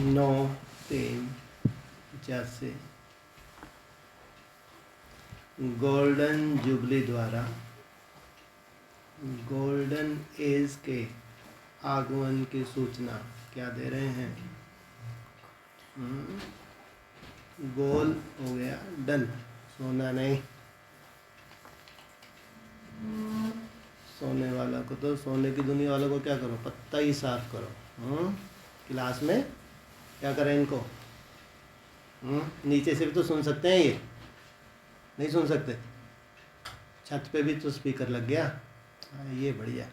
9/3/85 golden jubilee द्वारा golden age के आगमन की सूचना क्या दे रहे हैं? गोल हो गया डन, सोना नहीं। सोने वाला को तो, सोने की दुनिया वालों को क्या करो, पत्ता ही साफ करो। क्लास में क्या करें इनको? नीचे से भी तो सुन सकते हैं, ये नहीं सुन सकते? छत पे भी तो स्पीकर लग गया। ये बढ़िया,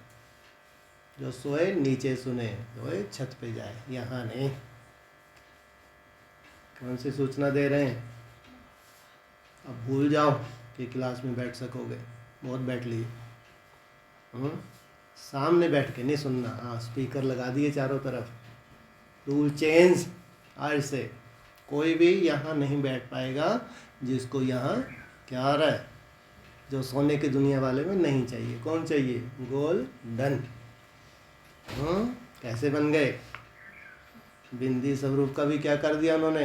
जो सोए नीचे सुने, सोए छत पे जाए, यहाँ नहीं। कौन सी सूचना दे रहे हैं? अब भूल जाओ कि क्लास में बैठ सकोगे, बहुत बैठ लिए। सामने बैठ के नहीं सुनना। हाँ, स्पीकर लगा दिए चारों तरफ। Rule change. आज से कोई भी यहाँ नहीं बैठ पाएगा जिसको यहाँ क्या आ रहा है, जो सोने की दुनिया वाले में नहीं चाहिए। कौन चाहिए? गोल्डन। कैसे बन गए? बिंदी स्वरूप का भी क्या कर दिया उन्होंने?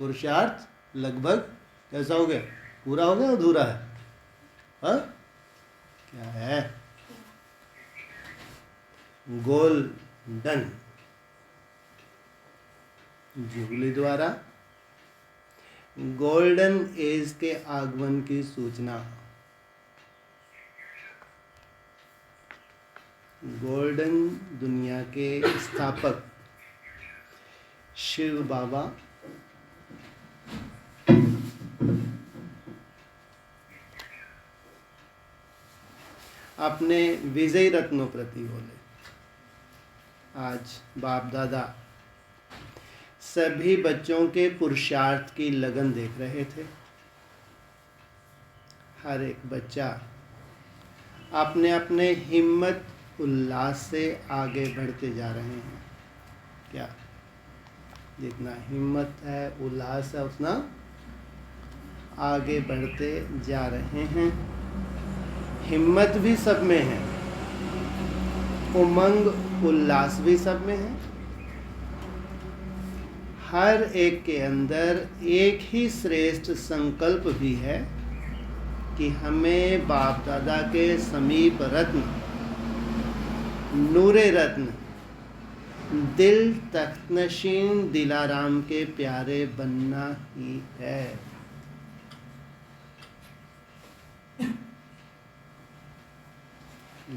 पुरुषार्थ लगभग कैसा हो गया? पूरा हो गया, अधूरा है? हाँ, क्या है? गोल्डन जुबली द्वारा गोल्डन एज के आगमन की सूचना। गोल्डन दुनिया के स्थापक शिव बाबा अपने विजय रत्नों प्रति बोले। आज बाप दादा सभी बच्चों के पुरुषार्थ की लगन देख रहे थे। हर एक बच्चा अपने अपने हिम्मत उल्लास से आगे बढ़ते जा रहे हैं। क्या? जितना हिम्मत है, उल्लास है, उतना आगे बढ़ते जा रहे हैं। हिम्मत भी सब में है, उमंग उल्लास भी सब में है। हर एक के अंदर एक ही श्रेष्ठ संकल्प भी है कि हमें बाप दादा के समीप रत्न, नूरे रत्न, दिल तख्तनशीन दिलाराम के प्यारे बनना ही है।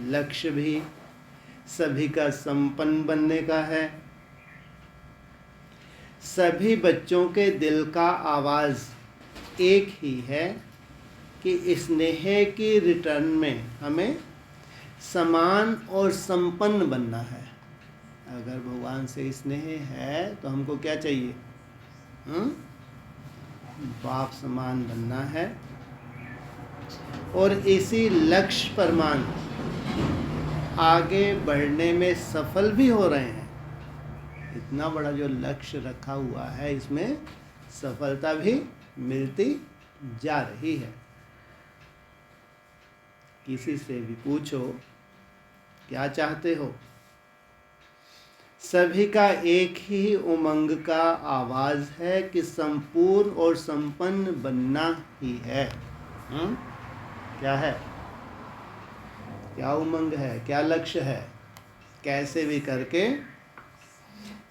लक्ष्य भी सभी का संपन्न बनने का है। सभी बच्चों के दिल का आवाज़ एक ही है कि स्नेह की रिटर्न में हमें समान और संपन्न बनना है। अगर भगवान से स्नेह है तो हमको क्या चाहिए? बाप समान बनना है। और इसी लक्ष्य पर मान आगे बढ़ने में सफल भी हो रहे हैं। इतना बड़ा जो लक्ष्य रखा हुआ है, इसमें सफलता भी मिलती जा रही है। किसी से भी पूछो क्या चाहते हो, सभी का एक ही उमंग का आवाज है कि संपूर्ण और संपन्न बनना ही है। क्या है? क्या उमंग है? क्या लक्ष्य है? कैसे भी करके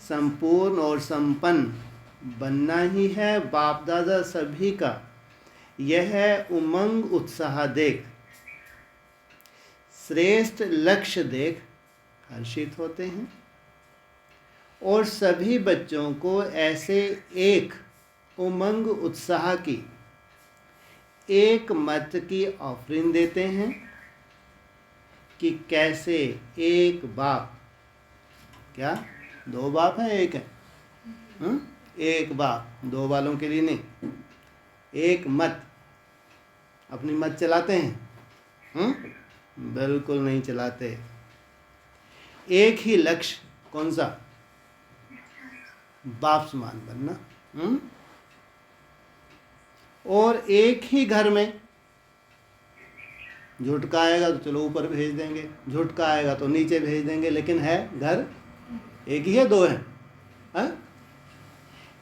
संपूर्ण और संपन्न बनना ही है। बाप दादा सभी का यह उमंग उत्साह देख, श्रेष्ठ लक्ष्य देख हर्षित होते हैं और सभी बच्चों को ऐसे एक उमंग उत्साह की, एक मत की ऑफरिंग देते हैं कि कैसे एक बाप, क्या दो बाप हैं? एक है। एक बाप, दो वालों के लिए नहीं। एक मत, अपनी मत चलाते हैं? बिल्कुल नहीं चलाते। एक ही लक्ष्य, कौन सा? बाप समान बनना। और एक ही घर में, झुटका आएगा तो चलो ऊपर भेज देंगे, झुटका आएगा तो नीचे भेज देंगे, लेकिन है घर एक ही है, दो है? हाँ?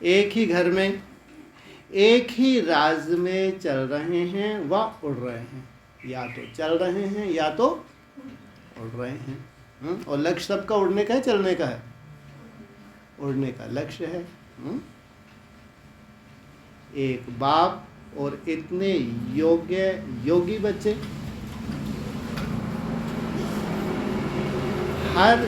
एक ही घर में, एक ही राज्य में चल रहे हैं व उड़ रहे हैं, या तो चल रहे हैं या तो उड़ रहे हैं। और लक्ष्य सबका उड़ने का है, चलने का है? उड़ने का लक्ष्य है। एक बाप और इतने योगी बच्चे, हर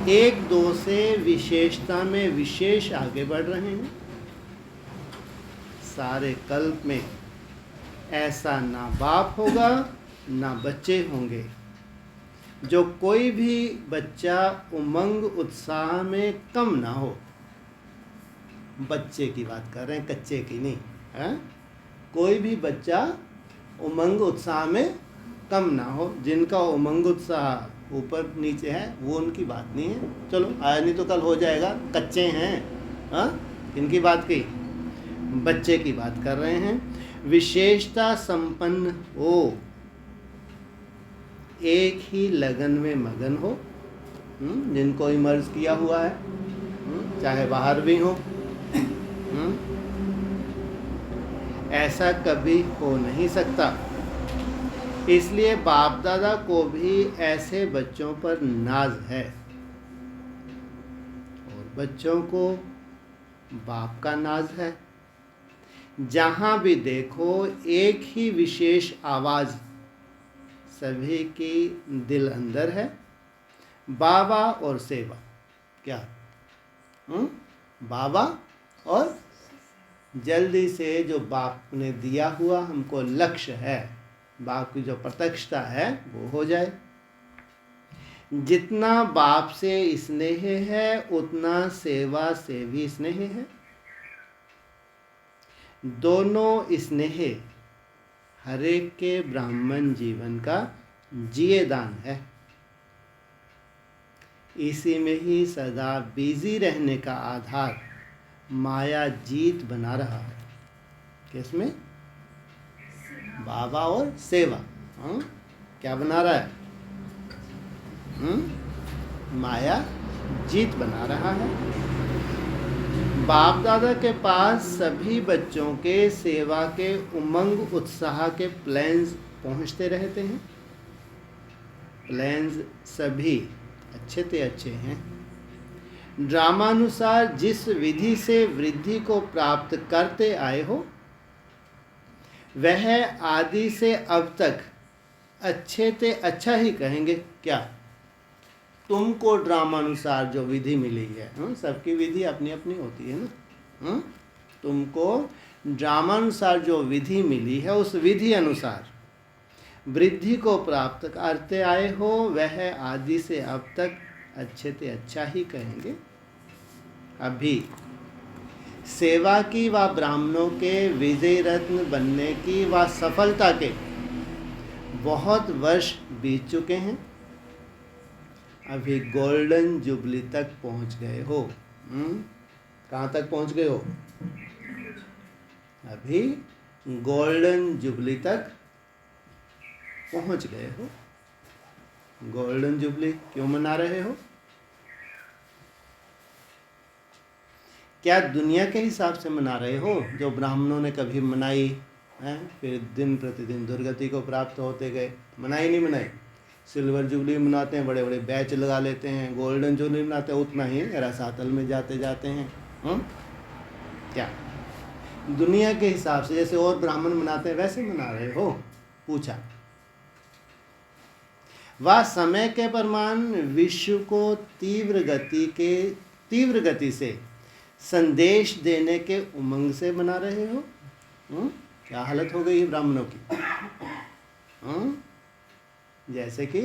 एक दो से विशेषता में विशेष आगे बढ़ रहे हैं। सारे कल्प में ऐसा ना बाप होगा ना बच्चे होंगे। जो कोई भी बच्चा उमंग उत्साह में कम ना हो, बच्चे की बात कर रहे हैं, कच्चे की नहीं है? कोई भी बच्चा उमंग उत्साह में कम ना हो। जिनका उमंग उत्साह ऊपर नीचे है वो उनकी बात नहीं है। चलो आज नहीं तो कल हो जाएगा, कच्चे हैं। हाँ, किनकी बात की? बच्चे की बात कर रहे हैं। विशेषता संपन्न हो, एक ही लगन में मगन हो, जिनको इमर्ज किया हुआ है, चाहे बाहर भी हो। ऐसा कभी हो नहीं सकता। इसलिए बाप दादा को भी ऐसे बच्चों पर नाज है और बच्चों को बाप का नाज है। जहाँ भी देखो एक ही विशेष आवाज़ सभी की दिल अंदर है, बाबा और सेवा। क्या? बाबा और जल्दी से जो बाप ने दिया हुआ हमको लक्ष्य है, बाप की जो प्रत्यक्षता है वो हो जाए। जितना बाप से स्नेह है उतना सेवा से भी स्नेह है। दोनों स्नेह हर एक के ब्राह्मण जीवन का जिए दान है। इसी में ही सदा बिजी रहने का आधार माया जीत बना रहा है। किसमें? बाबा और सेवा। क्या बना रहा है? माया जीत बना रहा है। बाप दादा के पास सभी बच्चों के सेवा के उमंग उत्साह के प्लान्स पहुंचते रहते हैं। प्लान्स सभी अच्छे से अच्छे हैं। ड्रामानुसार जिस विधि से वृद्धि को प्राप्त करते आए हो, वह आदि से अब तक अच्छे से अच्छा ही कहेंगे। क्या? तुमको ड्रामानुसार जो विधि मिली है, सबकी विधि अपनी अपनी होती है ना। तुमको ड्रामानुसार जो विधि मिली है, उस विधि अनुसार वृद्धि को प्राप्त करते आए हो, वह आदि से अब तक अच्छे से अच्छा ही कहेंगे। अभी सेवा की व ब्राह्मणों के विजय रत्न बनने की व सफलता के बहुत वर्ष बीत चुके हैं। अभी गोल्डन जुबली तक पहुंच गए हो। कहाँ तक पहुंच गए हो? अभी गोल्डन जुबली तक पहुंच गए हो। गोल्डन जुबली क्यों मना रहे हो? क्या दुनिया के हिसाब से मना रहे हो जो ब्राह्मणों ने कभी मनाई है? फिर दिन प्रतिदिन दुर्गति को प्राप्त होते गए। मनाई नहीं मनाई? सिल्वर जुबली मनाते हैं, बड़े बड़े बैच लगा लेते हैं। गोल्डन जुबली मनाते हैं, उतना ही रसातल में जाते जाते हैं। क्या दुनिया के हिसाब से जैसे और ब्राह्मण मनाते हैं वैसे मना रहे हो? पूछा। वह समय के प्रमाण विश्व को तीव्र गति से संदेश देने के उमंग से बना रहे हो। क्या हालत हो गई है ब्राह्मणों की? जैसे कि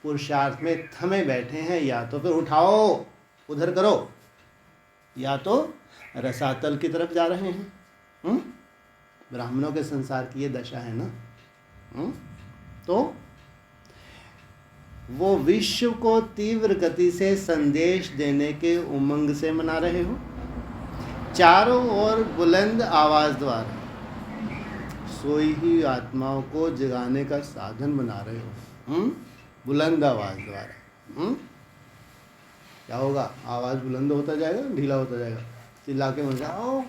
पुरुषार्थ में थमे बैठे हैं, या तो फिर उठाओ उधर करो, या तो रसातल की तरफ जा रहे हैं। ब्राह्मणों के संसार की ये दशा है ना। तो वो विश्व को तीव्र गति से संदेश देने के उमंग से मना रहे हो। चारों ओर बुलंद आवाज द्वारा सोई ही आत्माओं को जगाने का साधन बना रहे हो। बुलंद आवाज द्वारा। क्या होगा? आवाज़ बुलंद होता जाएगा, ढीला होता जाएगा, चिल्ला के मर जाओ।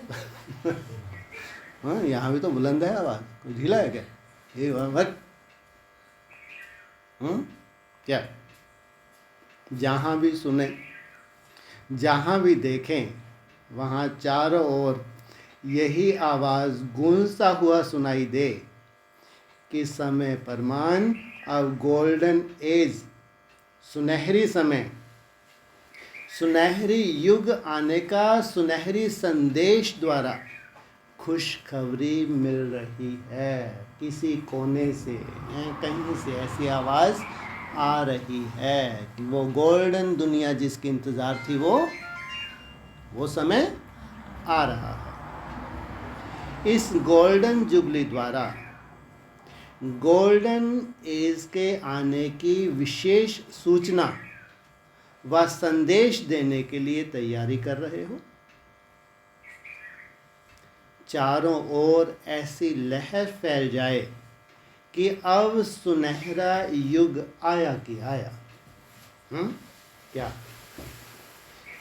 हाँ, यहाँ भी तो बुलंद है आवाज़, कोई ढीला है क्या? ये मत क्या? जहाँ भी सुने, जहाँ भी देखें, वहाँ चारों ओर यही आवाज़ गूंजता हुआ सुनाई दे कि समय प्रमाण, अब गोल्डन एज, सुनहरी समय, सुनहरी युग आने का सुनहरी संदेश द्वारा खुशखबरी मिल रही है। किसी कोने से, कहीं से ऐसी आवाज़ आ रही है कि वो गोल्डन दुनिया जिसकी इंतज़ार थी वो समय आ रहा है। इस गोल्डन जुबली द्वारा गोल्डन एज के आने की विशेष सूचना व संदेश देने के लिए तैयारी कर रहे हो। चारों ओर ऐसी लहर फैल जाए कि अब सुनहरा युग आया कि आया। क्या?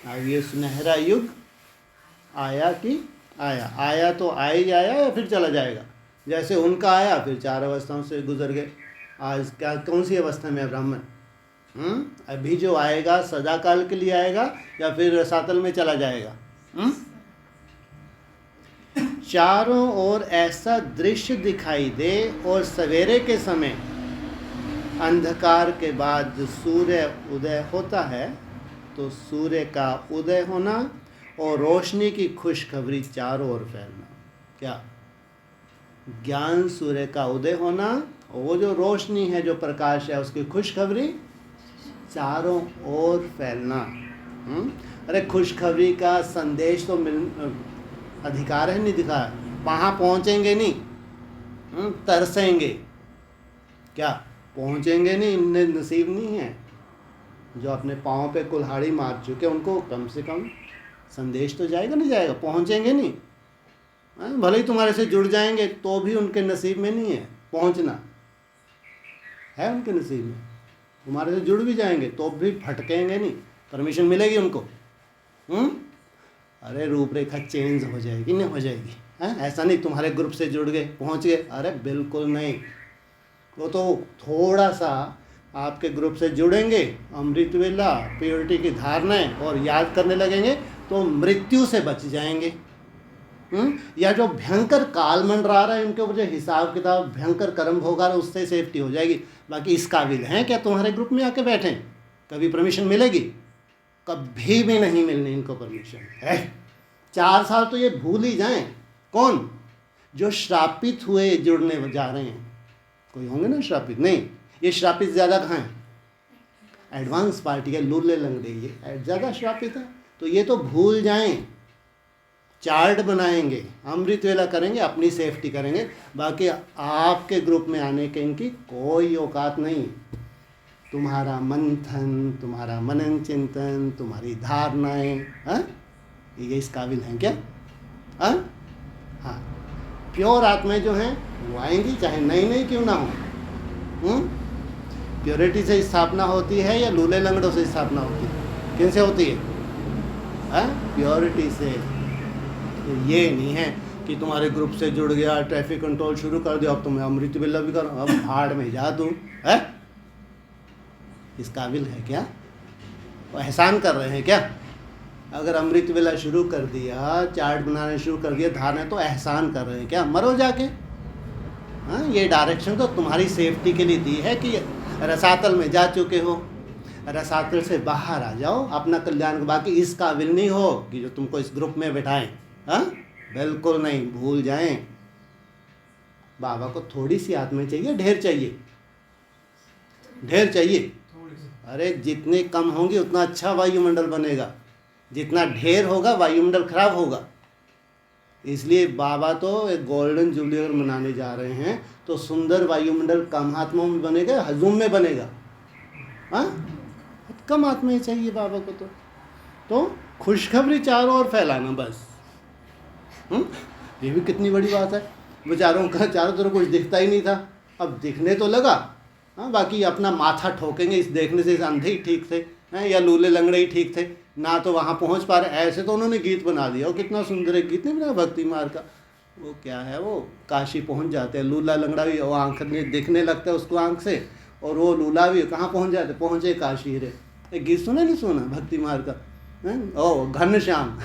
अब ये सुनहरा युग आया कि आया? आया तो आ ही आया या फिर चला जाएगा? जैसे उनका आया, फिर 4 अवस्थाओं से गुजर गए। आज क्या, कौन सी अवस्था में है ब्राह्मण? अभी जो आएगा सदा काल के लिए आएगा या फिर रसातल में चला जाएगा? चारों ओर ऐसा दृश्य दिखाई दे और सवेरे के समय अंधकार के बाद जो सूर्य उदय होता है, तो सूर्य का उदय होना और रोशनी की खुशखबरी चारों ओर फैलना। क्या? ज्ञान सूर्य का उदय होना और वो जो रोशनी है, जो प्रकाश है, उसकी खुशखबरी चारों ओर फैलना। अरे खुशखबरी का संदेश तो अधिकार है, नहीं दिखा, वहाँ पहुँचेंगे नहीं, तरसेंगे। क्या? पहुँचेंगे नहीं, इन्हें नसीब नहीं है। जो अपने पाँव पे कुल्हाड़ी मार चुके, उनको कम से कम संदेश तो जाएगा, नहीं जाएगा? पहुँचेंगे नहीं। भले ही तुम्हारे से जुड़ जाएंगे तो भी उनके नसीब में नहीं है पहुँचना, है उनके नसीब में। तुम्हारे से जुड़ भी जाएंगे तो भी भटकेंगे नहीं, परमिशन मिलेगी उनको। अरे रूपरेखा चेंज हो जाएगी, नहीं हो जाएगी? ऐसा नहीं तुम्हारे ग्रुप से जुड़ गए पहुंच गए, अरे बिल्कुल नहीं। वो तो थोड़ा सा आपके ग्रुप से जुड़ेंगे, अमृत वेला, प्योरिटी की धारणाएं और याद करने लगेंगे तो मृत्यु से बच जाएंगे। या जो भयंकर काल मंडरा रहा है उनके ऊपर जो हिसाब किताब भयंकर कर्म होगा, उससे सेफ्टी हो जाएगी। बाकी इस काबिल हैं क्या तुम्हारे ग्रुप में आके बैठें? कभी परमिशन मिलेगी? कभी भी नहीं मिलनी इनको परमिशन है। 4 साल तो ये भूल ही जाएं। कौन? जो श्रापित हुए जुड़ने जा रहे हैं। कोई होंगे ना श्रापित? नहीं, ये श्रापित ज़्यादा कहाँ हैं? एडवांस पार्टी के लूले लंगड़े ये ज़्यादा श्रापित है। तो ये तो भूल जाएं। चार्ट बनाएंगे, अमृत वेला करेंगे, अपनी सेफ्टी करेंगे, बाकी आपके ग्रुप में आने के इनकी कोई औकात नहीं। तुम्हारा मंथन, तुम्हारा मनन चिंतन, तुम्हारी धारणाएं, ये इस काबिल हैं क्या? हाँ, प्योर आत्माएं जो हैं वो आएंगी, चाहे नई नई क्यों ना हो। प्योरिटी से स्थापना होती है या लूले लंगड़ों से स्थापना होती है? किन से होती है? प्योरिटी से। तो ये नहीं है कि तुम्हारे ग्रुप से जुड़ गया, ट्रैफिक कंट्रोल शुरू कर दिया, अब तुम्हें अमृत वेला भी करो, अब भाड़ में जा तू है। इस काबिल है क्या? वो एहसान कर रहे हैं क्या? अगर अमृत वेला शुरू कर दिया, चार्ट बनाना शुरू कर दिया, धारणा, तो एहसान कर रहे हैं क्या? मरो जाके। ये डायरेक्शन तो तुम्हारी सेफ्टी के लिए दी है कि रसातल में जा चुके हो, रसातल से बाहर आ जाओ, अपना कल्याण। बाकी इस काबिल नहीं हो कि जो तुमको इस ग्रुप में बिठाएं। बिल्कुल नहीं, भूल जाएं। बाबा को थोड़ी सी आत्मा चाहिए, ढेर चाहिए? ढेर चाहिए। अरे जितने कम होंगे उतना अच्छा वायुमंडल बनेगा, जितना ढेर होगा वायुमंडल खराब होगा। इसलिए बाबा तो एक गोल्डन जुबली अगर मनाने जा रहे हैं तो सुंदर वायुमंडल कम आत्माओं में बनेगा, हजूम में बनेगा। कम आत्माएं चाहिए बाबा को। तो खुशखबरी चारों ओर फैलाना बस। ये भी कितनी बड़ी बात है। बेचारों का चारों तरफ कुछ दिखता ही नहीं था, अब दिखने तो लगा। बाकी अपना माथा ठोकेंगे इस देखने से, इस अंधे ही ठीक से हैं, या लूले लंगड़े ही ठीक थे, ना तो वहाँ पहुँच पा रहे। ऐसे तो उन्होंने गीत बना दिया, और कितना सुंदर है गीत नहीं बना भक्ति मार्ग का। वो क्या है, वो काशी पहुँच जाते हैं, लूला लंगड़ा भी वो आँख में दिखने लगता है उसको आँख से, और वो लूला भी कहाँ पहुँच जाते, पहुँचे काशी रे। एक गीत सुना नहीं सुना भक्ति मार्ग का, हैं? ओ घन श्याम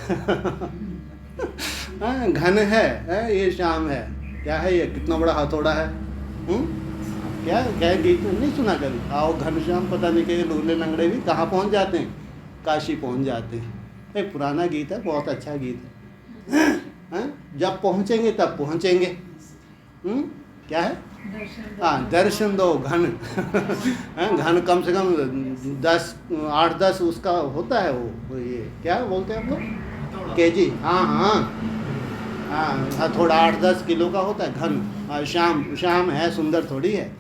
घन है ये श्याम है, क्या है ये, कितना बड़ा हथौड़ा है, क्या क्या गीत नहीं सुना कभी। आओ घनश्याम, पता नहीं कि लूले लंगड़े भी कहाँ पहुँच जाते हैं, काशी पहुँच जाते हैं। एक पुराना गीत है, बहुत अच्छा गीत है। जब पहुँचेंगे तब पहुँचेंगे। क्या है, हाँ दर्शन दो घन घन कम से कम 8-10 उसका होता है, वो ये क्या बोलते हैं हम लोग, केजी, हाँ हाँ हाँ, थोड़ा 8-10 किलो का होता है घन। श्याम है, सुंदर थोड़ी है,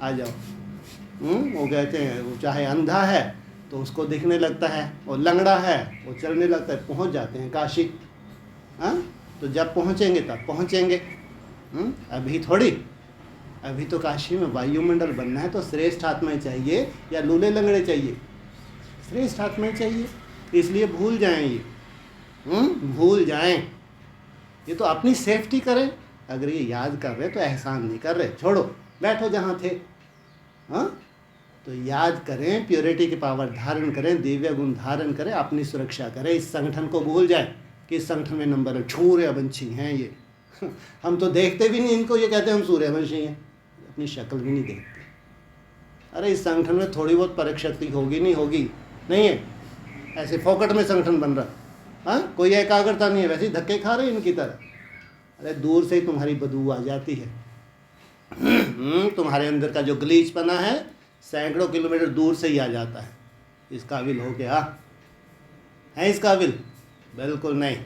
आ जाओ। वो कहते हैं वो चाहे अंधा है तो उसको दिखने लगता है, और लंगड़ा है वो चलने लगता है, पहुंच जाते हैं काशी। हाँ, तो जब पहुंचेंगे तब पहुंचेंगे। अभी थोड़ी, अभी तो काशी में वायुमंडल बनना है, तो श्रेष्ठ आत्माएं चाहिए या लूले लंगड़े चाहिए? श्रेष्ठ आत्माएं चाहिए। इसलिए भूल जाएं ये, भूल जाएं। ये तो अपनी सेफ्टी करें। अगर ये याद कर रहे तो एहसान नहीं कर रहे, छोड़ो, बैठो जहाँ थे। हाँ, तो याद करें, प्योरिटी की पावर धारण करें, दिव्य गुण धारण करें, अपनी सुरक्षा करें। इस संगठन को भूल जाए कि इस संगठन में नंबर है, सूर्यवंशी हैं ये। हम तो देखते भी नहीं इनको, ये कहते हैं हम सूर्यवंशी हैं, अपनी शक्ल भी नहीं देखते। अरे इस संगठन में थोड़ी बहुत परीक्षति होगी, नहीं होगी, नहीं है, ऐसे फोकट में संगठन बन रहा। हाँ, कोई एकाग्रता नहीं है, वैसे ही धक्के खा रहे हैं इनकी तरह। अरे दूर से ही तुम्हारी बदबू आ जाती है। तुम्हारे अंदर का जो गलीचपना है सैकड़ों किलोमीटर दूर से ही आ जाता है। इस काबिल हो क्या है? इस काबिल बिल्कुल नहीं।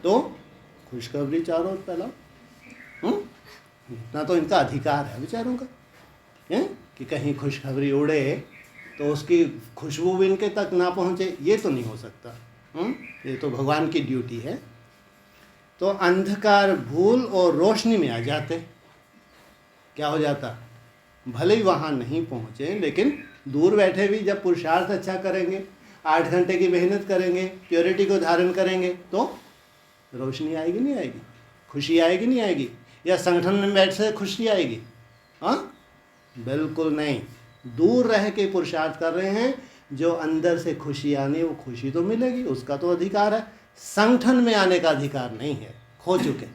तो खुशखबरी चारों ओर फैलाओ। इतना तो इनका अधिकार है बेचारों का, है कि कहीं खुशखबरी उड़े तो उसकी खुशबू भी इनके तक ना पहुँचे, ये तो नहीं हो सकता। ये तो भगवान की ड्यूटी है। तो अंधकार भूल और रोशनी में आ जाते, क्या हो जाता? भले ही वहाँ नहीं पहुँचे, लेकिन दूर बैठे भी जब पुरुषार्थ अच्छा करेंगे, 8 घंटे की मेहनत करेंगे, प्योरिटी को धारण करेंगे, तो रोशनी आएगी नहीं आएगी? खुशी आएगी नहीं आएगी? या संगठन में बैठ से खुशी आएगी? हाँ, बिल्कुल नहीं। दूर रह के पुरुषार्थ कर रहे हैं, जो अंदर से खुशी आनी, वो खुशी तो मिलेगी, उसका तो अधिकार है। संगठन में आने का अधिकार नहीं है, खो चुके।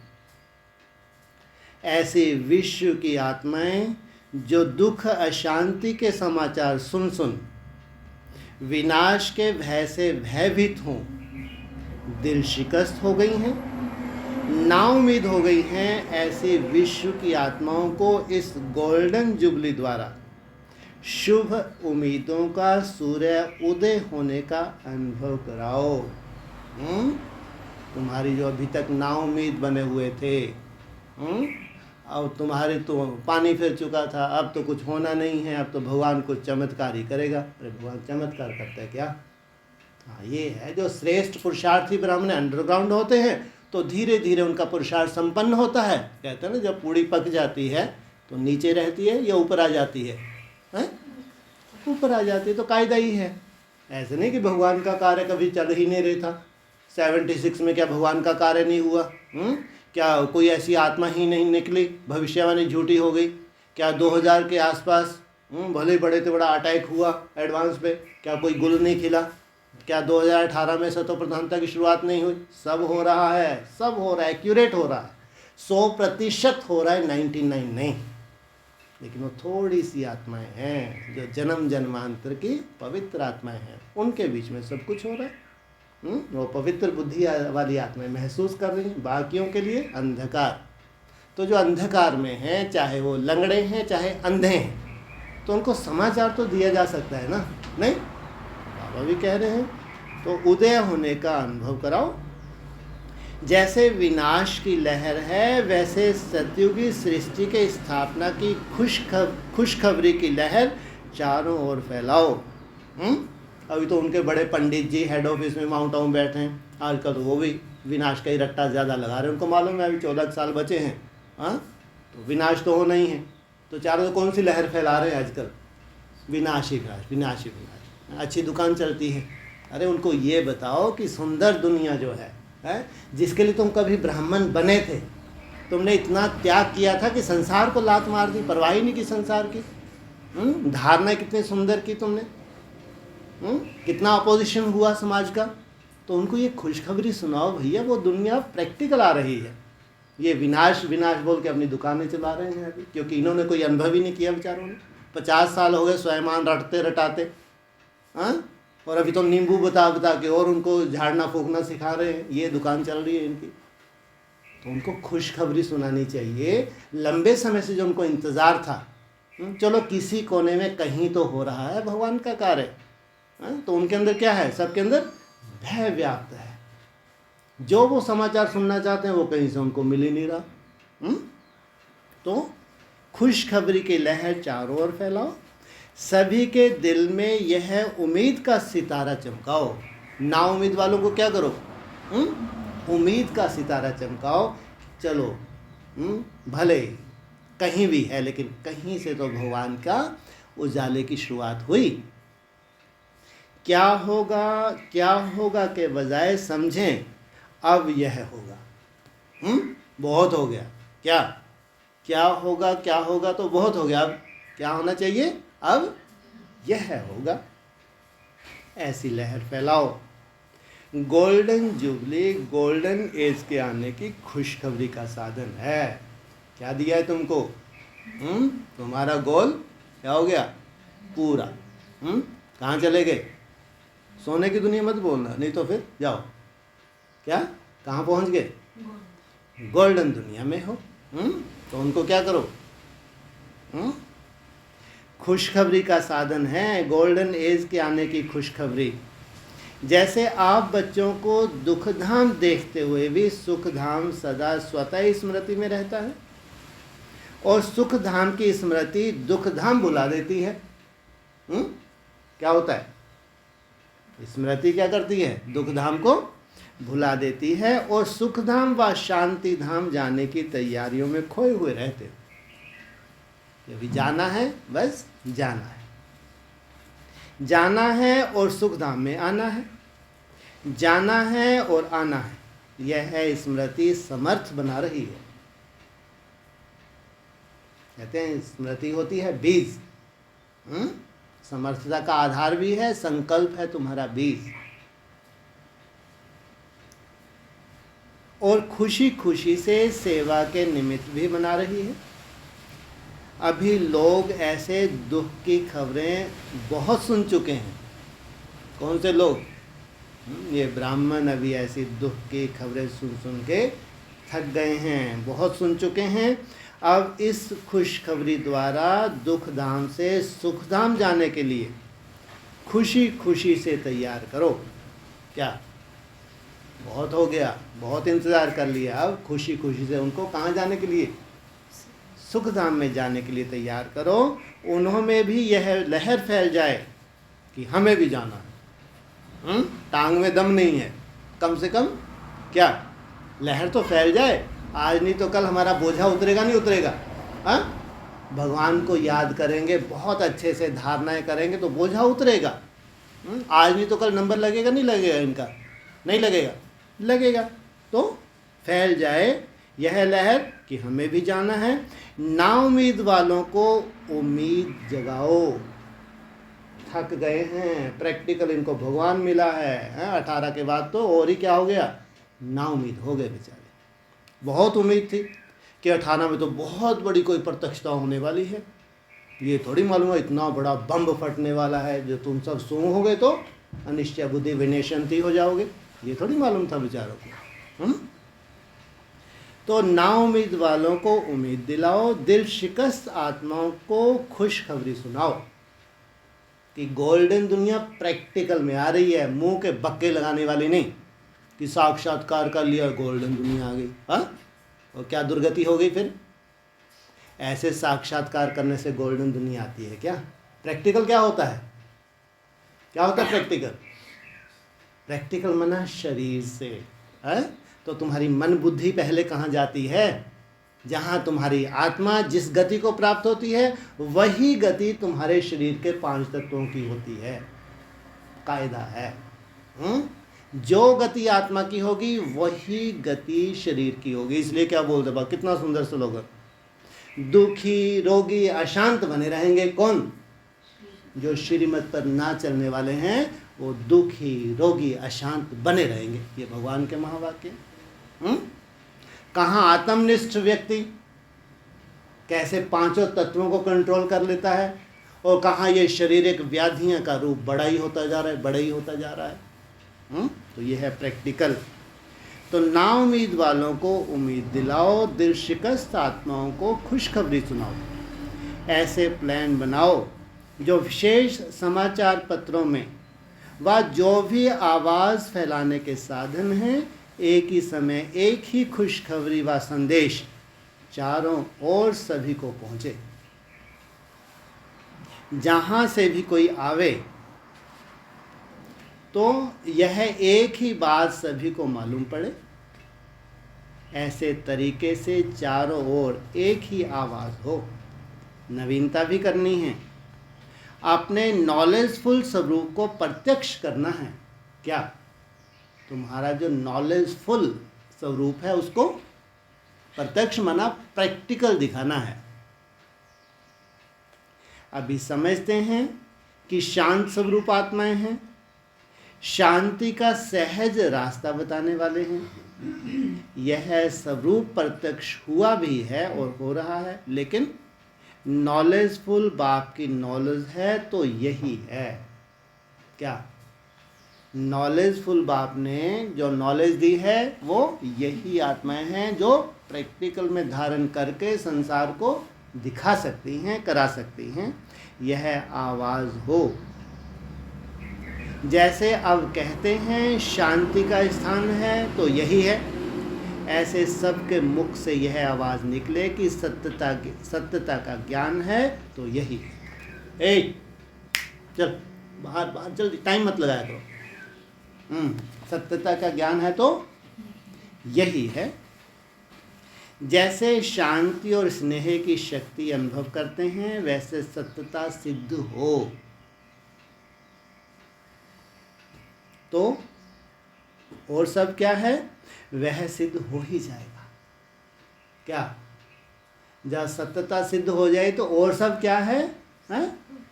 ऐसे विश्व की आत्माएं जो दुख अशांति के समाचार सुन सुन विनाश के भय से भयभीत हों, दिल शिकस्त हो गई हैं, नाउम्मीद हो गई हैं, ऐसे विश्व की आत्माओं को इस गोल्डन जुबली द्वारा शुभ उम्मीदों का सूर्य उदय होने का अनुभव कराओ। तुम्हारी जो अभी तक नाउम्मीद बने हुए थे, अब तुम्हारे तो पानी फिर चुका था, अब तो कुछ होना नहीं है, अब तो भगवान कुछ चमत्कार ही करेगा। अरे भगवान चमत्कार करता है क्या? हाँ, ये है जो श्रेष्ठ पुरुषार्थी ब्राह्मण अंडरग्राउंड होते हैं, तो धीरे धीरे उनका पुरुषार्थ संपन्न होता है। कहते हैं ना, जब पूड़ी पक जाती है तो नीचे रहती है या ऊपर आ जाती है? ऊपर आ जाती है, तो कायदा ही है। ऐसे नहीं कि भगवान का कार्य कभी चल ही नहीं रहा था। 76 में क्या भगवान का कार्य नहीं हुआ? क्या कोई ऐसी आत्मा ही नहीं निकली? भविष्यवाणी झूठी हो गई क्या? 2000 के आसपास भले बड़े से बड़ा अटैक हुआ एडवांस पे, क्या कोई गुल नहीं खिला? क्या 2018 में स्वतः प्रधानता की शुरुआत नहीं हुई? सब हो रहा है, सब हो रहा है, एक्यूरेट हो रहा है, 100% हो रहा है, 99 नहीं। लेकिन वो थोड़ी सी आत्माएं हैं जो जन्म जन्मांतर की पवित्र आत्माएं हैं, उनके बीच में सब कुछ हो रहा है। वो पवित्र बुद्धि वाली आत्माएं महसूस कर रही हैं, बाकियों के लिए अंधकार। तो जो अंधकार में हैं, चाहे वो लंगड़े हैं चाहे अंधे हैं, तो उनको समाचार तो दिया जा सकता है ना? नहीं, बाबा भी कह रहे हैं, तो उदय होने का अनुभव कराओ। जैसे विनाश की लहर है, वैसे सतयुगी सृष्टि के स्थापना की खुशखबरी की लहर चारों ओर फैलाओ। अभी तो उनके बड़े पंडित जी हेड ऑफिस में माउंट आबू बैठे हैं, आजकल तो वो भी विनाश का ही रट्टा ज़्यादा लगा रहे हैं। उनको मालूम है अभी 14 साल बचे हैं, हाँ, तो विनाश तो होना ही है। तो चारों कौन सी लहर फैला रहे हैं आजकल? विनाश ही विनाश, विनाश ही विनाश। अच्छी दुकान चलती है। अरे उनको ये बताओ कि सुंदर दुनिया जो है जिसके लिए तुम कभी ब्राह्मण बने थे, तुमने इतना त्याग किया था कि संसार को लात मार दी, परवाह ही नहीं की संसार की। धारणा कितनी सुंदर की तुमने, कितना अपोजिशन हुआ समाज का। तो उनको ये खुशखबरी सुनाओ भैया, वो दुनिया प्रैक्टिकल आ रही है। ये विनाश विनाश बोल के अपनी दुकानें चला रहे हैं अभी, क्योंकि इन्होंने कोई अनुभव ही नहीं किया बेचारों ने। 50 साल हो गए स्वयं रटते रटाते, और अभी तो नींबू बता बता के और उनको झाड़ना फूकना सिखा रहे हैं। ये दुकान चल रही है इनकी। तो उनको खुशखबरी सुनानी चाहिए। लंबे समय से जो उनको इंतज़ार था, चलो किसी कोने में कहीं तो हो रहा है भगवान का कार्य, तो उनके अंदर क्या है, सबके अंदर भय व्याप्त है। जो वो समाचार सुनना चाहते हैं वो कहीं से उनको मिल ही नहीं रहा। तो खुशखबरी की लहर चारों ओर फैलाओ, सभी के दिल में यह उम्मीद का सितारा चमकाओ। ना उम्मीद वालों को क्या करो, उम्मीद का सितारा चमकाओ। चलो भले कहीं भी है, लेकिन कहीं से तो भगवान का उजाले की शुरुआत हुई। क्या होगा के बजाय समझें अब यह होगा। बहुत हो गया, क्या होगा तो बहुत हो गया। अब क्या होना चाहिए, अब यह होगा। ऐसी लहर फैलाओ। गोल्डन जुबली, गोल्डन एज के आने की खुशखबरी का साधन है। क्या दिया है तुमको, तुम्हारा गोल क्या हो गया पूरा। कहाँ चले गए, सोने की दुनिया मत बोलना, नहीं तो फिर जाओ, क्या कहाँ पहुँच गए, गोल्डन दुनिया में हो। तो उनको क्या करो, खुशखबरी का साधन है गोल्डन एज के आने की खुशखबरी। जैसे आप बच्चों को दुखधाम देखते हुए भी सुखधाम सदा स्वतः स्मृति में रहता है, और सुखधाम की स्मृति दुखधाम भुला देती है। क्या होता है, स्मृति क्या करती है, दुखधाम को भुला देती है, और सुखधाम व शांति धाम जाने की तैयारियों में खोए हुए रहते हो। अभी जाना है, बस जाना है, जाना है और सुखधाम में आना है, जाना है और आना है। यह है स्मृति समर्थ बना रही है। कहते हैं स्मृति होती है बीज, समर्थता का आधार भी है, संकल्प है तुम्हारा बीज। और खुशी खुशी से सेवा के निमित्त भी बना रही है। अभी लोग ऐसे दुख की खबरें बहुत सुन चुके हैं। कौन से लोग, ये ब्राह्मण अभी ऐसी दुख की खबरें सुन सुन के थक गए हैं, बहुत सुन चुके हैं। अब इस खुशखबरी द्वारा दुख धाम से सुख धाम जाने के लिए खुशी खुशी से तैयार करो। क्या बहुत हो गया, बहुत इंतज़ार कर लिया, अब खुशी खुशी से उनको कहाँ जाने के लिए, सुख धाम में जाने के लिए तैयार करो। उन्होंने भी यह लहर फैल जाए कि हमें भी जाना है। टांग में दम नहीं है, कम से कम क्या लहर तो फैल जाए। आज नहीं तो कल हमारा बोझा उतरेगा, नहीं उतरेगा। भगवान को याद करेंगे, बहुत अच्छे से धारणाएं करेंगे तो बोझा उतरेगा। आज नहीं तो कल नंबर लगेगा, नहीं लगेगा, इनका नहीं लगेगा, लगेगा। तो फैल जाए यह लहर कि हमें भी जाना है। ना उम्मीद वालों को उम्मीद जगाओ। थक गए हैं, प्रैक्टिकल इनको भगवान मिला है 18 के बाद, तो और ही क्या हो गया, ना उम्मीद हो गए बेचारे। बहुत उम्मीद थी कि 18 में तो बहुत बड़ी कोई प्रत्यक्षता होने वाली है। ये थोड़ी मालूम है इतना बड़ा बम फटने वाला है जो तुम सब सूंघोगे तो अनिश्चय बुद्धि विनयशंति हो जाओगे। ये थोड़ी मालूम था बेचारों को। तो ना उम्मीद वालों को उम्मीद दिलाओ, दिल शिकस्त आत्माओं को खुशखबरी सुनाओ कि गोल्डन दुनिया प्रैक्टिकल में आ रही है, मुंह के बक्के लगाने वाली नहीं कि साक्षात्कार कर लिया गोल्डन दुनिया आ गई। और क्या दुर्गति हो गई फिर। ऐसे साक्षात्कार करने से गोल्डन दुनिया आती है क्या। प्रैक्टिकल क्या होता है, क्या होता है प्रैक्टिकल, प्रैक्टिकल मना शरीर से है। तो तुम्हारी मन बुद्धि पहले कहाँ जाती है, जहाँ तुम्हारी आत्मा जिस गति को प्राप्त होती है वही गति तुम्हारे शरीर के 5 तत्वों की होती है। कायदा है। जो गति आत्मा की होगी वही गति शरीर की होगी। इसलिए क्या बोल दे, कितना सुंदर स्लोगन, दुखी रोगी अशांत बने रहेंगे कौन? जो श्रीमत पर ना चलने वाले हैं वो दुखी रोगी अशांत बने रहेंगे। ये भगवान के महावाक्य। कहाँ आत्मनिष्ठ व्यक्ति कैसे पांचों तत्वों को कंट्रोल कर लेता है, और कहाँ ये शारीरिक व्याधियां का रूप बड़ा ही होता जा रहा है, बड़ा ही होता जा रहा है। तो ये है प्रैक्टिकल। तो ना उम्मीद वालों को उम्मीद दिलाओ, दिल शिकस्त आत्माओं को खुशखबरी सुनाओ। ऐसे प्लान बनाओ जो विशेष समाचार पत्रों में व जो भी आवाज़ फैलाने के साधन हैं, एक ही समय एक ही खुशखबरी व संदेश चारों ओर सभी को पहुँचे। जहाँ से भी कोई आवे तो यह एक ही बात सभी को मालूम पड़े। ऐसे तरीके से चारों ओर एक ही आवाज़ हो। नवीनता भी करनी है, अपने नॉलेजफुल स्वरूप को प्रत्यक्ष करना है। क्या? तुम्हारा जो नॉलेजफुल स्वरूप है उसको प्रत्यक्ष माना प्रैक्टिकल दिखाना है। अभी समझते हैं कि शांत स्वरूप आत्माएं हैं, शांति का सहज रास्ता बताने वाले हैं। यह स्वरूप प्रत्यक्ष हुआ भी है और हो रहा है, लेकिन नॉलेजफुल बाप की नॉलेज है तो यही है। क्या? नॉलेजफुल बाप ने जो नॉलेज दी है वो यही आत्माएं हैं जो प्रैक्टिकल में धारण करके संसार को दिखा सकती हैं, करा सकती हैं। यह आवाज़ हो। जैसे अब कहते हैं शांति का स्थान है तो यही है, ऐसे सबके मुख से यह आवाज़ निकले कि सत्यता का ज्ञान है तो यही है। ए चल बाहर बाहर जल्दी, टाइम मत लगाया करो। सत्यता का ज्ञान है तो यही है। जैसे शांति और स्नेह की शक्ति अनुभव करते हैं वैसे सत्यता सिद्ध हो तो और सब क्या है वह सिद्ध हो ही जाएगा। क्या? जब सत्यता सिद्ध हो जाए तो और सब क्या है?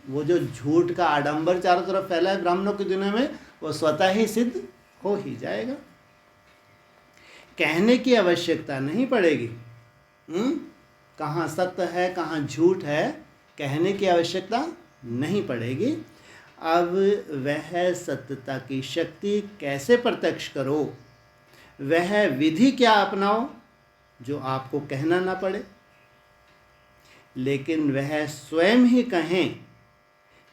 वो जो झूठ का आडंबर चारों तरफ फैला है ब्राह्मणों की दुनिया में, वो स्वतः ही सिद्ध हो ही जाएगा। कहने की आवश्यकता नहीं पड़ेगी। कहाँ सत्य है कहाँ झूठ है, कहने की आवश्यकता नहीं पड़ेगी। अब वह सत्यता की शक्ति कैसे प्रत्यक्ष करो, वह विधि क्या अपनाओ जो आपको कहना ना पड़े, लेकिन वह स्वयं ही कहें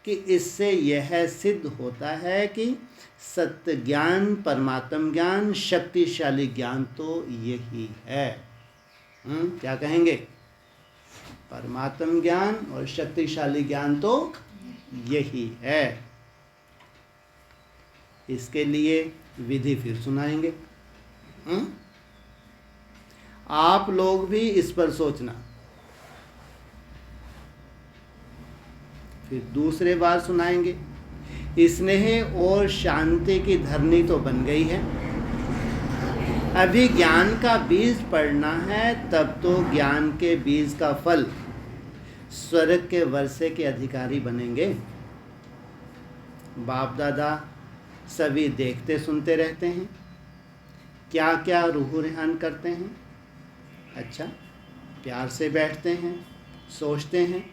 कि इससे यह सिद्ध होता है कि सत्य ज्ञान, परमात्म ज्ञान, शक्तिशाली ज्ञान तो यही है। क्या कहेंगे? परमात्म ज्ञान और शक्तिशाली ज्ञान तो यही है। इसके लिए विधि फिर सुनाएंगे। आप लोग भी इस पर सोचना। फिर दूसरे बार सुनाएंगे। स्नेह और शांति की धरनी तो बन गई है, अभी ज्ञान का बीज पड़ना है, तब तो ज्ञान के बीज का फल स्वर्ग के वर्षे के अधिकारी बनेंगे। बाप दादा सभी देखते सुनते रहते हैं, क्या क्या रूह रेहान करते हैं। अच्छा, प्यार से बैठते हैं, सोचते हैं,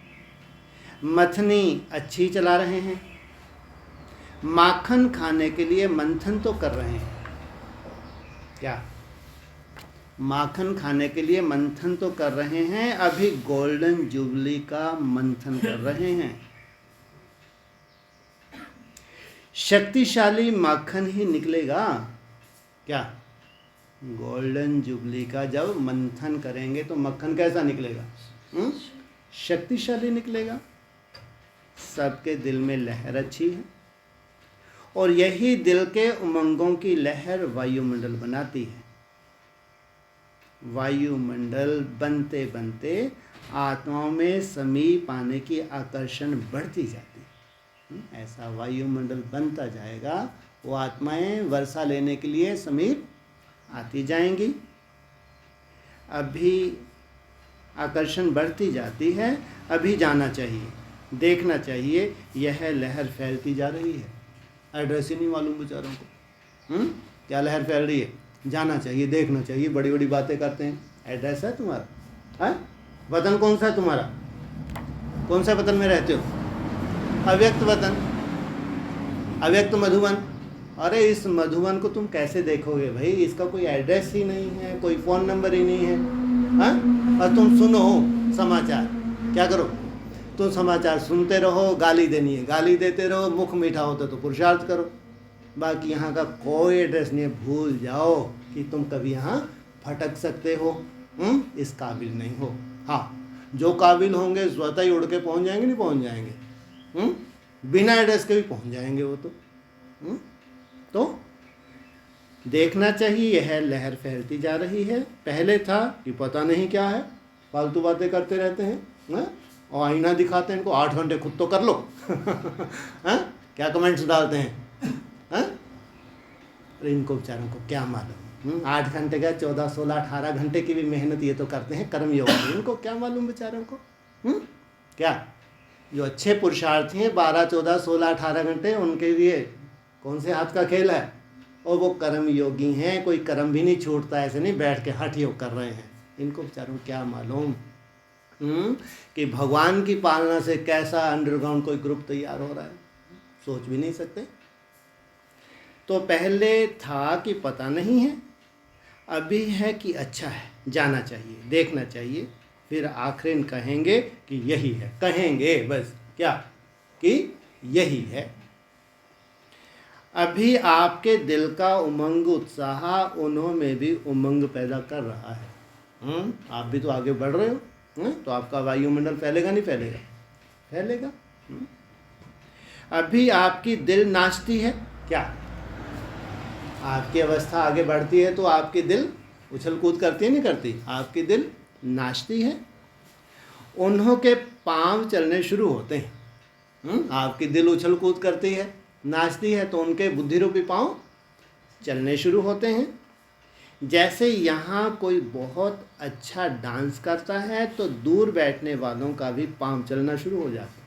मथनी अच्छी चला रहे हैं, माखन खाने के लिए मंथन तो कर रहे हैं। क्या? माखन खाने के लिए मंथन तो कर रहे हैं, अभी गोल्डन जुबली का मंथन कर रहे हैं। शक्तिशाली माखन ही निकलेगा। क्या? गोल्डन जुबली का जब मंथन करेंगे तो मक्खन कैसा निकलेगा? शक्तिशाली निकलेगा। सबके दिल में लहर अच्छी है और यही दिल के उमंगों की लहर वायुमंडल बनाती है। वायुमंडल बनते बनते आत्माओं में समीप आने की आकर्षण बढ़ती जाती है। ऐसा वायुमंडल बनता जाएगा, वो आत्माएं वर्षा लेने के लिए समीप आती जाएंगी। अभी आकर्षण बढ़ती जाती है, अभी जाना चाहिए, देखना चाहिए, यह लहर फैलती जा रही है। एड्रेस ही नहीं मालूम बेचारों को, क्या लहर फैल रही है, जाना चाहिए, देखना चाहिए, बड़ी बड़ी बातें करते हैं। एड्रेस है तुम्हारा? है वतन कौन सा है तुम्हारा? कौन सा वतन में रहते हो? अव्यक्त वतन, अव्यक्त मधुबन। अरे इस मधुबन को तुम कैसे देखोगे भाई? इसका कोई एड्रेस ही नहीं है, कोई फ़ोन नंबर ही नहीं है। हाँ, और तुम सुनो समाचार, क्या करो तुम? समाचार सुनते रहो, गाली देनी है गाली देते रहो, मुख मीठा होता तो पुरुषार्थ करो। बाकी यहाँ का कोई एड्रेस नहीं है। भूल जाओ कि तुम कभी यहाँ भटक सकते हो, इस काबिल नहीं हो। हाँ, जो काबिल होंगे स्वतः ही उड़ के पहुँच जाएंगे, नहीं पहुँच जाएंगे? बिना एड्रेस के भी पहुँच जाएंगे वो तो देखना चाहिए, यह लहर फैलती जा रही है। पहले था कि पता नहीं क्या है, फालतू बातें करते रहते हैं, और आईना दिखाते हैं इनको, 8 घंटे खुद तो कर लो। क्या कमेंट्स डालते हैं, अरे इनको बेचारों को क्या मालूम? 8 घंटे का 14, 16, 18 घंटे की भी मेहनत ये तो करते हैं कर्मयोग में, इनको क्या मालूम बेचारों को? क्या जो अच्छे पुरुषार्थी हैं 12, 14, 16, 18 घंटे, उनके लिए कौन से हाथ का खेल है? और वो कर्म योगी हैं, कोई कर्म भी नहीं छूटता, ऐसे नहीं बैठ के हठ योग कर रहे हैं। इनको बेचारों क्या मालूम कि भगवान की पालना से कैसा अंडरग्राउंड कोई ग्रुप तैयार हो रहा है, सोच भी नहीं सकते। तो पहले था कि पता नहीं है, अभी है कि अच्छा है, जाना चाहिए, देखना चाहिए, फिर आखिर कहेंगे कि यही है, कहेंगे बस क्या कि यही है। अभी आपके दिल का उमंग उत्साह उन्हों में भी उमंग पैदा कर रहा है। आप भी तो आगे बढ़ रहे हो, तो आपका वायुमंडल फैलेगा नहीं फैलेगा? फैलेगा। अभी आपकी दिल नाचती है, क्या आपकी अवस्था आगे बढ़ती है तो आपकी दिल उछल कूद करती है, नहीं करती? आपकी दिल नाचती है, उन्हों के पांव चलने शुरू होते हैं। आपकी दिल उछल कूद करती है, नाचती है, तो उनके बुद्धि रूपी पांव चलने शुरू होते हैं। जैसे यहाँ कोई बहुत अच्छा डांस करता है तो दूर बैठने वालों का भी पांव चलना शुरू हो जाता है।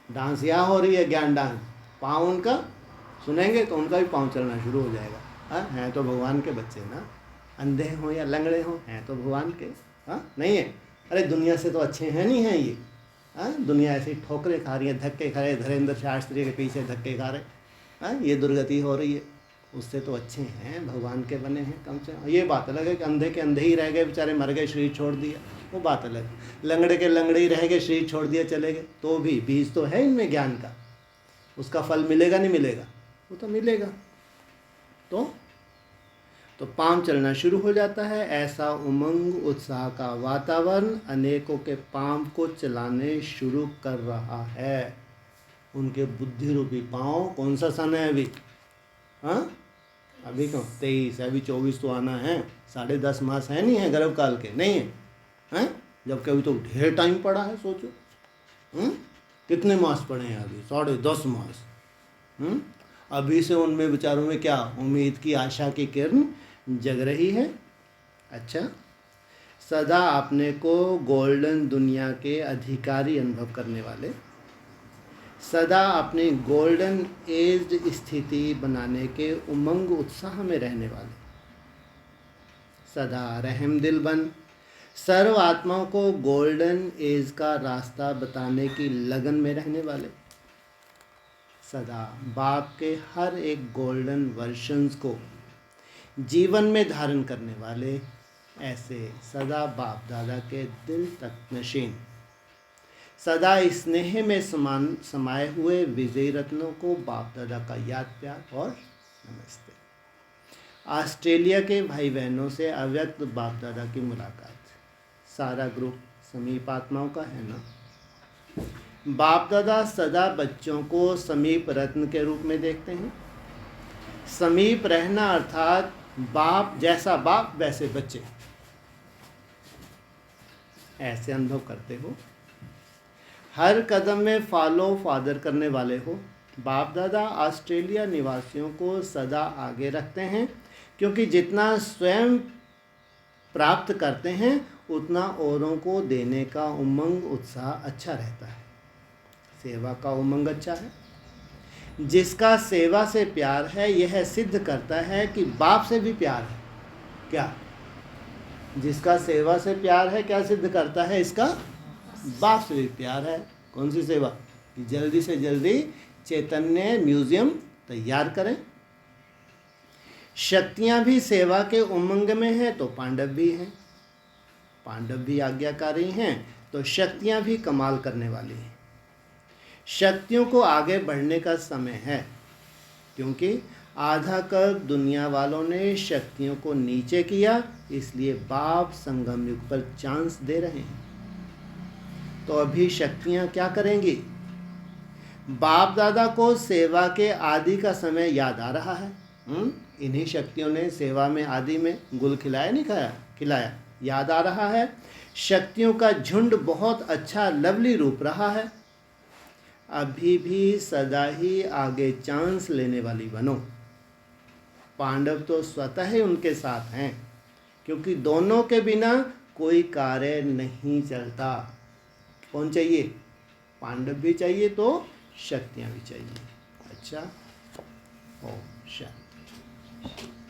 डांस यहाँ हो रही है, ज्ञान डांस, पांव उनका सुनेंगे तो उनका भी पांव चलना शुरू हो जाएगा। हाँ, हैं तो भगवान के बच्चे ना, अंधे हों या लंगड़े हों, हैं तो भगवान के। हाँ, नहीं है? अरे दुनिया से तो अच्छे हैं नहीं हैं ये? हाँ, दुनिया ऐसी ठोकरें खा रही है, धक्के खा रहे, धीरेन्द्र शास्त्री के पीछे धक्के खा रहे। हाँ, ये दुर्गति हो रही है, उससे तो अच्छे हैं, भगवान के बने हैं कम से कम। ये बात अलग है कि अंधे के अंधे ही रह गए बेचारे, मर गए, शरीर छोड़ दिया, वो बात अलग है। लंगड़े के लंगड़े ही रह गए, शरीर छोड़ दिया, चले गए, तो भी बीज तो है इनमें ज्ञान का, उसका फल मिलेगा नहीं मिलेगा? वो तो मिलेगा। तो पांव चलना शुरू हो जाता है। ऐसा उमंग उत्साह का वातावरण अनेकों के पांव को चलाने शुरू कर रहा है। उनके बुद्धि रूपी पांव, कौन सा सन है अभी? हाँ, अभी कौन 23, अभी 24 तो आना है, 10.5 मास है, नहीं है गर्भ काल के, नहीं है? हैं, जबकि अभी तो ढेर टाइम पड़ा है, सोचो। कितने मास पड़े हैं अभी? 10.5 मास। अभी से उनमें विचारों में क्या उम्मीद की, आशा की किरण जग रही है। अच्छा, सदा अपने को गोल्डन दुनिया के अधिकारी अनुभव करने वाले, सदा अपनी गोल्डन एज स्थिति बनाने के उमंग उत्साह में रहने वाले, सदा रहमदिल बन सर्व आत्माओं को गोल्डन एज का रास्ता बताने की लगन में रहने वाले, सदा बाप के हर एक गोल्डन वर्शंस को जीवन में धारण करने वाले, ऐसे सदा बाप दादा के दिल तक नशीन, सदा स्नेह में समाये हुए विजय रत्नों को बाप दादा का याद प्यार और नमस्ते। ऑस्ट्रेलिया के भाई बहनों से अव्यक्त बाप दादा की मुलाकात, सारा ग्रुप समीप आत्माओं का है ना। बाप दादा सदा बच्चों को समीप रत्न के रूप में देखते हैं। समीप रहना अर्थात बाप जैसा बाप वैसे बच्चे, ऐसे अनुभव करते हो। हर कदम में फॉलो फादर करने वाले हो। बाप दादा ऑस्ट्रेलिया निवासियों को सदा आगे रखते हैं, क्योंकि जितना स्वयं प्राप्त करते हैं उतना औरों को देने का उमंग उत्साह अच्छा रहता है। सेवा का उमंग अच्छा है। जिसका सेवा से प्यार है यह सिद्ध करता है कि बाप से भी प्यार है। क्या? जिसका सेवा से प्यार है क्या सिद्ध करता है? इसका बाप से भी प्यार है। कौन सी सेवा? कि जल्दी से जल्दी चैतन्य म्यूजियम तैयार करें। शक्तियां भी सेवा के उमंग में हैं तो पांडव भी हैं। पांडव भी आज्ञाकारी हैं तो शक्तियां भी कमाल करने वाली हैं। शक्तियों को आगे बढ़ने का समय है, क्योंकि आधा कल्प दुनिया वालों ने शक्तियों को नीचे किया, इसलिए बाप संगम युग पर चांस दे रहे हैं। तो अभी शक्तियां क्या करेंगी? बाप दादा को सेवा के आदि का समय याद आ रहा है। इन्हीं शक्तियों ने सेवा में आदि में गुल खिलाया नहीं खिलाया, याद आ रहा है। शक्तियों का झुंड बहुत अच्छा लवली रूप रहा है। अभी भी सदा ही आगे चांस लेने वाली बनो। पांडव तो स्वतः ही उनके साथ हैं, क्योंकि दोनों के बिना कोई कार्य नहीं चलता। कौन चाहिए? पांडव भी चाहिए तो शक्तियां भी चाहिए। अच्छा, ओम शांति।